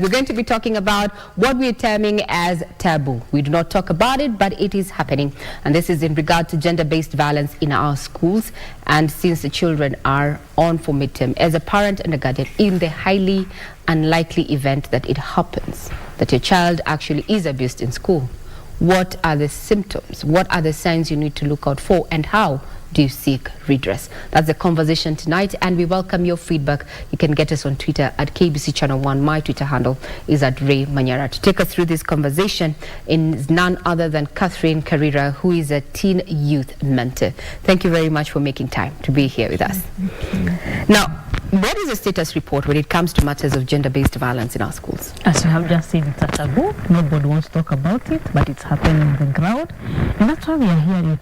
We're going to be talking about what we're terming as taboo. We do not talk about it, but it is happening. And this is in regard to gender-based violence in our schools. And since the children are on for midterm, as a parent and a guardian, in the highly unlikely event that it happens, that your child actually is abused in school, what are the symptoms? What are the signs you need to look out for? And how do you seek redress? That's the conversation tonight, and we welcome your feedback. You can get us on Twitter at KBC Channel 1. My Twitter handle is at Manyara. To take us through this conversation is none other than Karira, who is a teen youth mentor. Thank you very much for making time to be here with us. Now, what is the status report when it comes to matters of gender-based violence in our schools? As we have just said, it's a taboo. Nobody wants to talk about it, but it's happening on the ground. And that's why we are hearing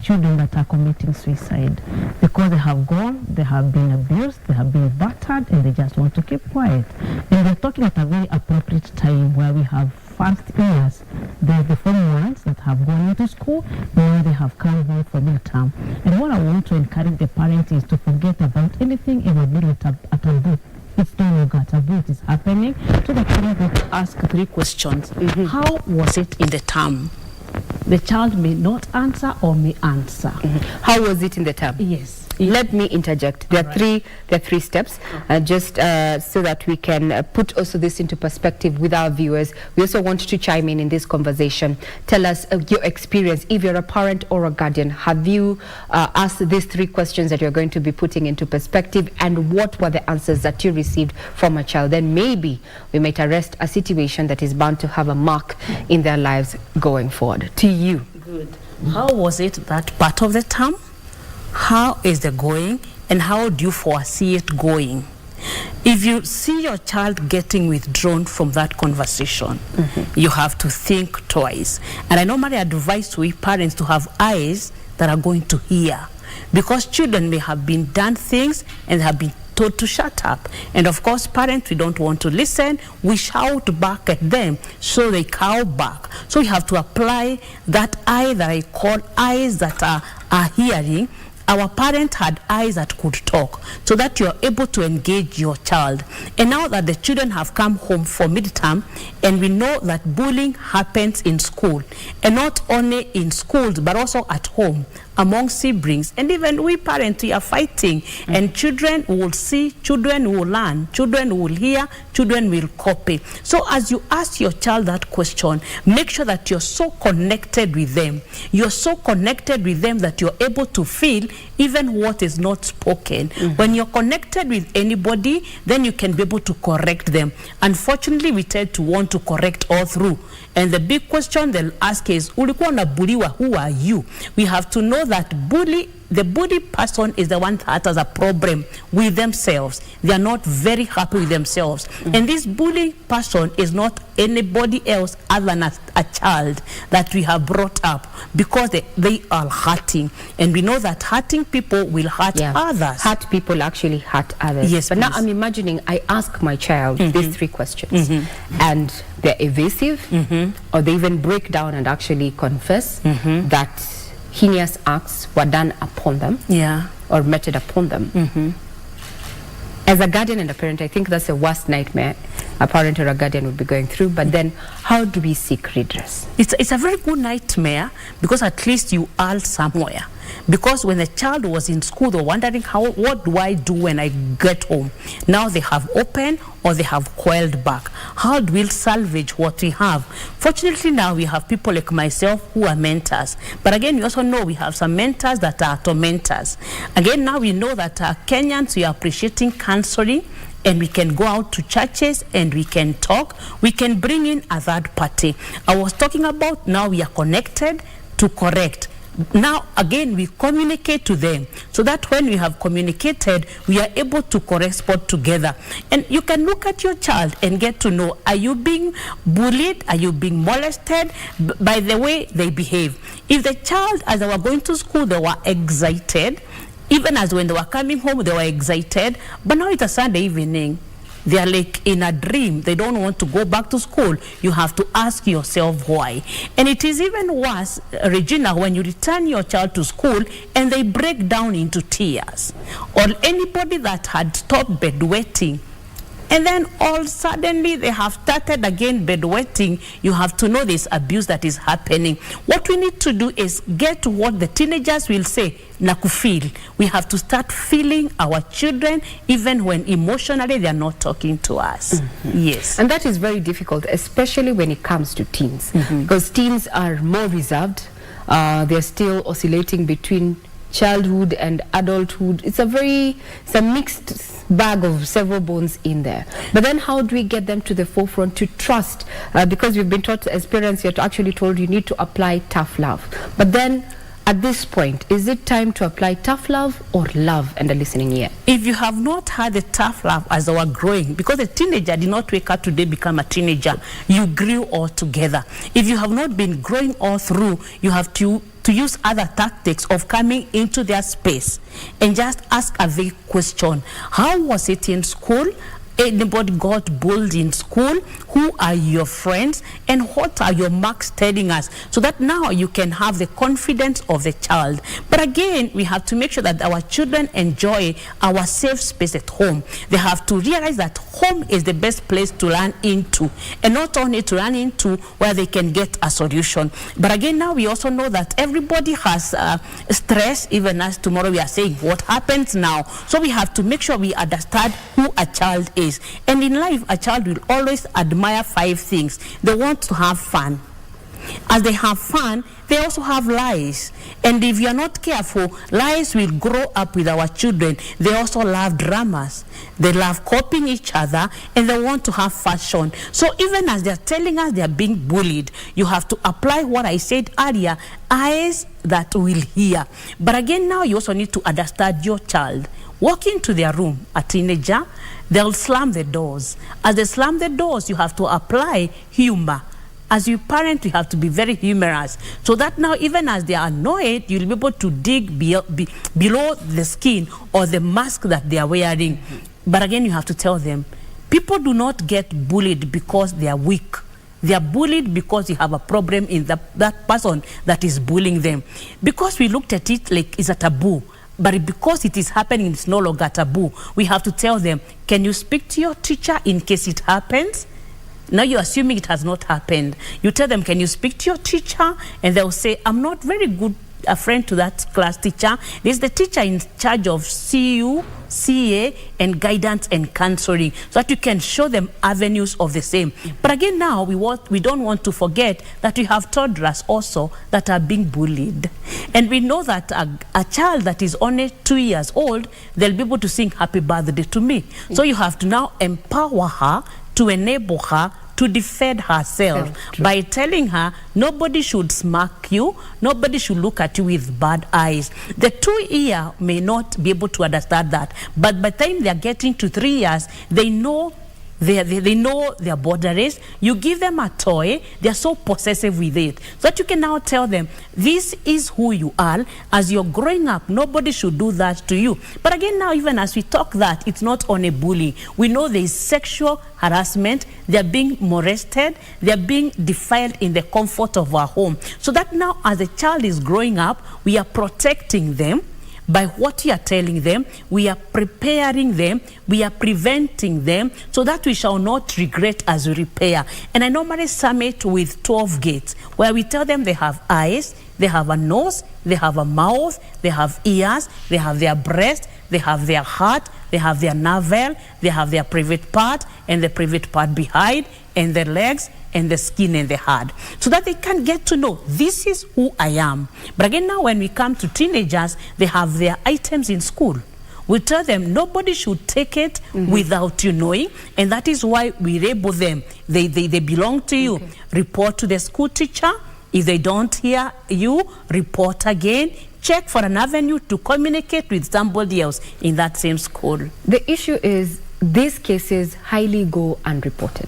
children that are committing suicide, because they have gone, they have been abused, they have been battered, and they just want to keep quiet. And they're talking at a very appropriate time where we have first years. There's the former ones that have gone into school, now they have come home for midterm. And what I want to encourage the parents is to forget about anything ever being a taboo. It's no longer a taboo, it is happening. So the parent will ask 3 questions. How was it in the term? The child may not answer or may answer. How was it in the term? Yes. Let me interject. There are three steps, just so that we can put also this into perspective with our viewers. We also want to chime in this conversation. Tell us your experience. If you're a parent or a guardian, have you asked these 3 questions that you're going to be putting into perspective, and what were the answers that you received from a child? Then maybe we might arrest a situation that is bound to have a mark in their lives going forward. To you. Good. How was it that part of the term? How is it going, and how do you foresee it going? If you see your child getting withdrawn from that conversation, you have to think twice. And I normally advise we parents to have eyes that are going to hear, because children may have been done things and have been told to shut up. And of course, parents, we don't want to listen. We shout back at them, so they cow back. So you have to apply that eye that I call eyes that are hearing. Our parents had eyes that could talk, so that you are able to engage your child. And now that the children have come home for midterm, and we know that bullying happens in school, and not only in schools, but also at home, among siblings, and even we parents, we are fighting, and children will see, children will learn, children will hear, children will copy. So as you ask your child that question, make sure that you're so connected with them. You're so connected with them that you're able to feel even what is not spoken. When you're connected with anybody, then you can be able to correct them. Unfortunately, we tend to want to correct all through. And the big question they'll ask is, ulikuwa unabuliwa, who are you? We have to know that the bully person is the one that has a problem with themselves. They are not very happy with themselves. And this bully person is not anybody else other than a child that we have brought up, because they are hurting. And we know that hurting people will hurt others. Hurt people actually hurt others. Yes, but now I'm imagining I ask my child these 3 questions, and they're evasive, or they even break down and actually confess that heinous acts were done upon them, or meted upon them. As a guardian and a parent, I think that's the worst nightmare a parent or a guardian would be going through. But then, how do we seek redress? It's a very good nightmare, because at least you are somewhere. Because when the child was in school, they were wondering, what do I do when I get home? Now they have opened, or they have coiled back. How do we salvage what we have? Fortunately, now we have people like myself who are mentors. But again, we also know we have some mentors that are tormentors. Again, now we know that Kenyans, we are appreciating counseling, and we can go out to churches and we can talk. We can bring in a third party. I was talking about now we are connected to correct. Now, again, we communicate to them, so that when we have communicated, we are able to correspond together. And you can look at your child and get to know, are you being bullied? Are you being molested? By the way they behave. If the child, as they were going to school, they were excited, even as when they were coming home, they were excited, but now it's a Sunday evening. They are like in a dream. They don't want to go back to school. You have to ask yourself why. And it is even worse, Regina, when you return your child to school and they break down into tears. Or anybody that had stopped bedwetting And then all suddenly they have started again bedwetting. You have to know there's abuse that is happening. What we need to do is get what the teenagers will say, na kufeel. We have to start feeling our children even when emotionally they are not talking to us. Yes. And that is very difficult, especially when it comes to teens, because teens are more reserved. They're still oscillating between childhood and adulthood. It's a mixed bag of several bones in there. But then how do we get them to the forefront to trust? Because we've been taught as parents, you're actually told you need to apply tough love. But then at this point, is it time to apply tough love or love and a listening ear? If you have not had the tough love as they were growing, because a teenager did not wake up today, become a teenager, you grew all together. If you have not been growing all through, you have to use other tactics of coming into their space and just ask a vague question. How was it in school? Anybody got bullied in school? Who are your friends? And what are your marks telling us? So that now you can have the confidence of the child. But again, we have to make sure that our children enjoy our safe space at home. They have to realize that home is the best place to learn into, and not only to learn into where they can get a solution. But again, now we also know that everybody has stress, even as tomorrow we are saying what happens now. So we have to make sure we understand who a child is. And in life, a child will always admire 5 things. They want to have fun. As they have fun, they also have lies. And if you are not careful, lies will grow up with our children. They also love dramas. They love copying each other, and they want to have fashion. So even as they are telling us they are being bullied, you have to apply what I said earlier, eyes that will hear. But again, now you also need to understand your child. Walk into their room, a teenager, they'll slam the doors. As they slam the doors, you have to apply humor. As you parent, you have to be very humorous, so that now even as they are annoyed, you'll be able to dig below the skin or the mask that they are wearing. But again, you have to tell them, people do not get bullied because they are weak. They are bullied because you have a problem in that person that is bullying them. Because we looked at it like it's a taboo. But because it is happening, it's no longer taboo. We have to tell them, can you speak to your teacher in case it happens? Now you're assuming it has not happened. You tell them, can you speak to your teacher? And they'll say, I'm not very good a friend to that class teacher. This is the teacher in charge of CU, CA, and guidance and counseling, so that you can show them avenues of the same. But again, now we don't want to forget that we have toddlers also that are being bullied. And we know that a child that is only 2 years old, they'll be able to sing happy birthday to me. So you have to now empower her, to enable her to defend herself by telling her nobody should smack you, nobody should look at you with bad eyes. The 2-year may not be able to understand that, but by the time they are getting to 3 years, they know they know their boundaries. You give them a toy, they are so possessive with it, so that you can now tell them, this is who you are. As you're growing up, nobody should do that to you. But again, now even as we talk that, it's not on a bully. We know there is sexual harassment, they are being molested, they are being defiled in the comfort of our home. So that now as a child is growing up, we are protecting them. By what we are telling them, we are preparing them, we are preventing them, so that we shall not regret as we repair. And I normally sum it with 12 gates, where we tell them they have eyes, they have a nose, they have a mouth, they have ears, they have their breast, they have their heart, they have their navel, they have their private part, and the private part behind, and the legs, and the skin and the heart, so that they can get to know, this is who I am. But again, now when we come to teenagers, they have their items in school. We tell them nobody should take it without you knowing, and that is why we label them. They belong to you. Report to the school teacher. If they don't hear you, report again. Check for an avenue to communicate with somebody else in that same school. The issue is these cases highly go unreported.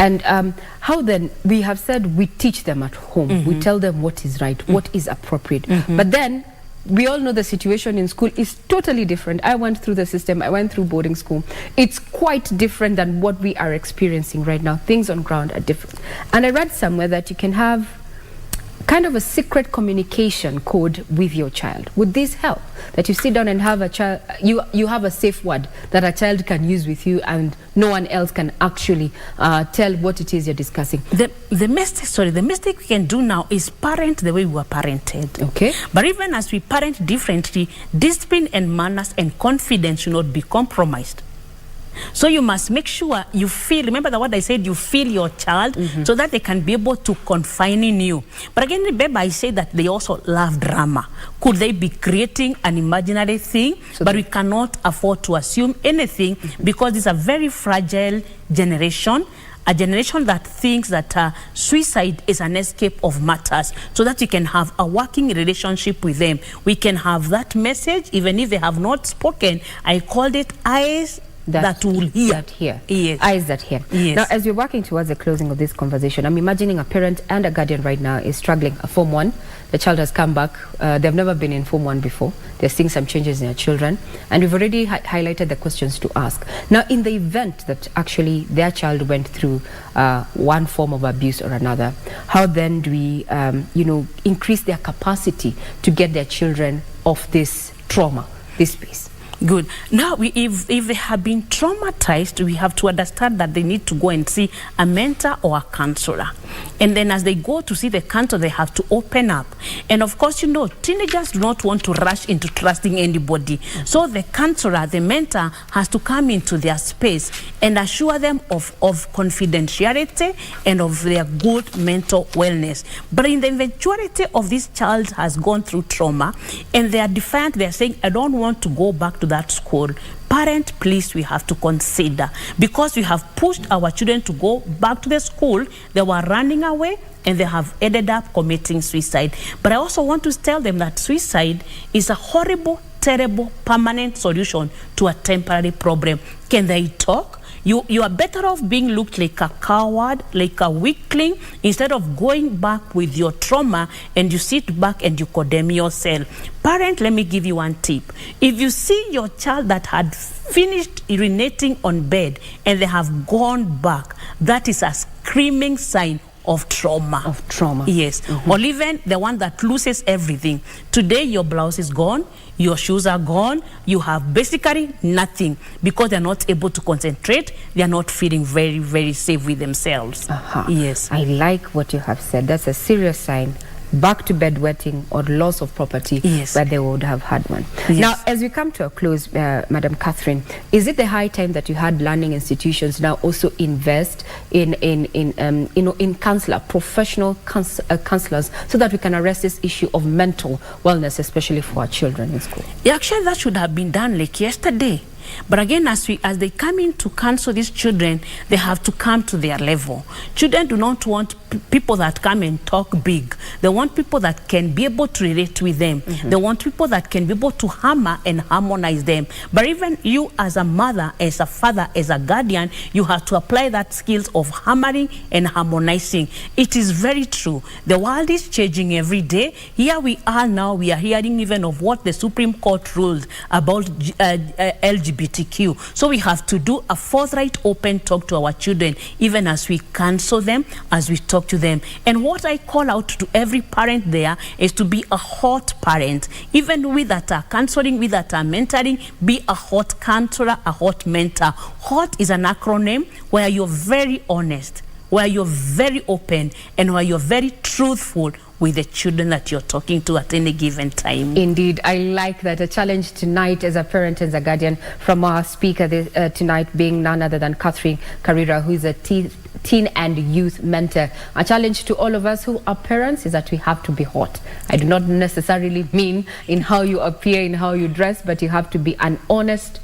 And how then, we have said we teach them at home. We tell them what is right, what is appropriate. But then we all know the situation in school is totally different. I went through the system, I went through boarding school. It's quite different than what we are experiencing right now. Things on ground are different. And I read somewhere that you can have kind of a secret communication code with your child. Would this help? That you sit down and have a child, you have a safe word that a child can use with you and no one else can actually tell what it is you're discussing. The mistake we can do now is parent the way we were parented. Okay. But even as we parent differently, discipline and manners and confidence should not be compromised. So you must make sure you feel, remember the word I said, you feel your child so that they can be able to confine in you. But again, remember I said that they also love drama. Could they be creating an imaginary thing? But we cannot afford to assume anything because it's a very fragile generation. A generation that thinks that suicide is an escape of matters, so that we can have a working relationship with them. We can have that message even if they have not spoken. I called it eyes that will hear. That hear. Yes. Eyes that hear. Yes. Now, as we're working towards the closing of this conversation, I'm imagining a parent and a guardian right now is struggling. A Form 1, the child has come back. They've never been in Form 1 before. They're seeing some changes in their children. And we've already highlighted the questions to ask. Now, in the event that actually their child went through one form of abuse or another, how then do we, increase their capacity to get their children off this trauma, this space? Good. Now, if they have been traumatized, we have to understand that they need to go and see a mentor or a counselor. And then as they go to see the counselor, they have to open up. And of course, teenagers do not want to rush into trusting anybody. So the counselor, the mentor, has to come into their space and assure them of confidentiality and of their good mental wellness. But in the eventuality of this child has gone through trauma and they are defiant, they are saying, I don't want to go back to that school. Parent, please, we have to consider, because we have pushed our children to go back to the school, they were running away and they have ended up committing suicide. But I also want to tell them that suicide is a horrible, terrible, permanent solution to a temporary problem. Can they talk? You are better off being looked like a coward, like a weakling, instead of going back with your trauma and you sit back and you condemn yourself. Parent, let me give you one tip. If you see your child that had finished urinating on bed and they have gone back, that is a screaming sign of trauma. Of trauma. Yes. Or even the one that loses everything. Today your blouse is gone, your shoes are gone, you have basically nothing because they're not able to concentrate, they're not feeling very, very safe with themselves. Yes. I like what you have said. That's a serious sign. Back to bed wetting or loss of property, yes, that they would have had one. Yes. Now, as we come to a close, Madam Catherine, is it the high time that you had learning institutions now also invest in counselor, professional counselors, so that we can address this issue of mental wellness, especially for our children in school? Yeah, actually, that should have been done like yesterday. But again, as they come in to counsel these children, they have to come to their level. Children do not want people that come and talk big. They want people that can be able to relate with them. They want people that can be able to hammer and harmonize them. But even you as a mother, as a father, as a guardian, you have to apply that skills of hammering and harmonizing. It is very true. The world is changing every day. Here we are now, we are hearing even of what the Supreme Court ruled about LGBTQ. So we have to do a forthright, open talk to our children, even as we counsel them, as we talk to them. And what I call out to every parent there is to be a hot parent. Even with that counseling, with that mentoring, be a hot counselor, a hot mentor. HOT is an acronym where you're very honest, where you're very open, and where you're very truthful with the children that you're talking to at any given time. Indeed, I like that. A challenge tonight as a parent and as a guardian from our speaker tonight being none other than Karira, who is a teen and youth mentor. A challenge to all of us who are parents is that we have to be hot. I do not necessarily mean in how you appear, in how you dress, but you have to be an honest,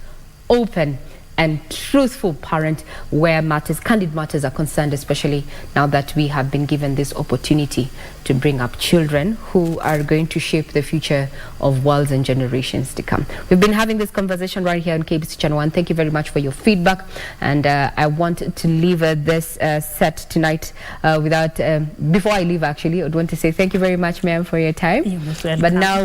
open, and truthful parent where candid matters are concerned, especially now that we have been given this opportunity to bring up children who are going to shape the future of worlds and generations to come. We've been having this conversation right here on KBC Channel 1. Thank you very much for your feedback. And I want to leave this set tonight before I leave, actually, I would want to say thank you very much, ma'am, for your time. You're most welcome. But now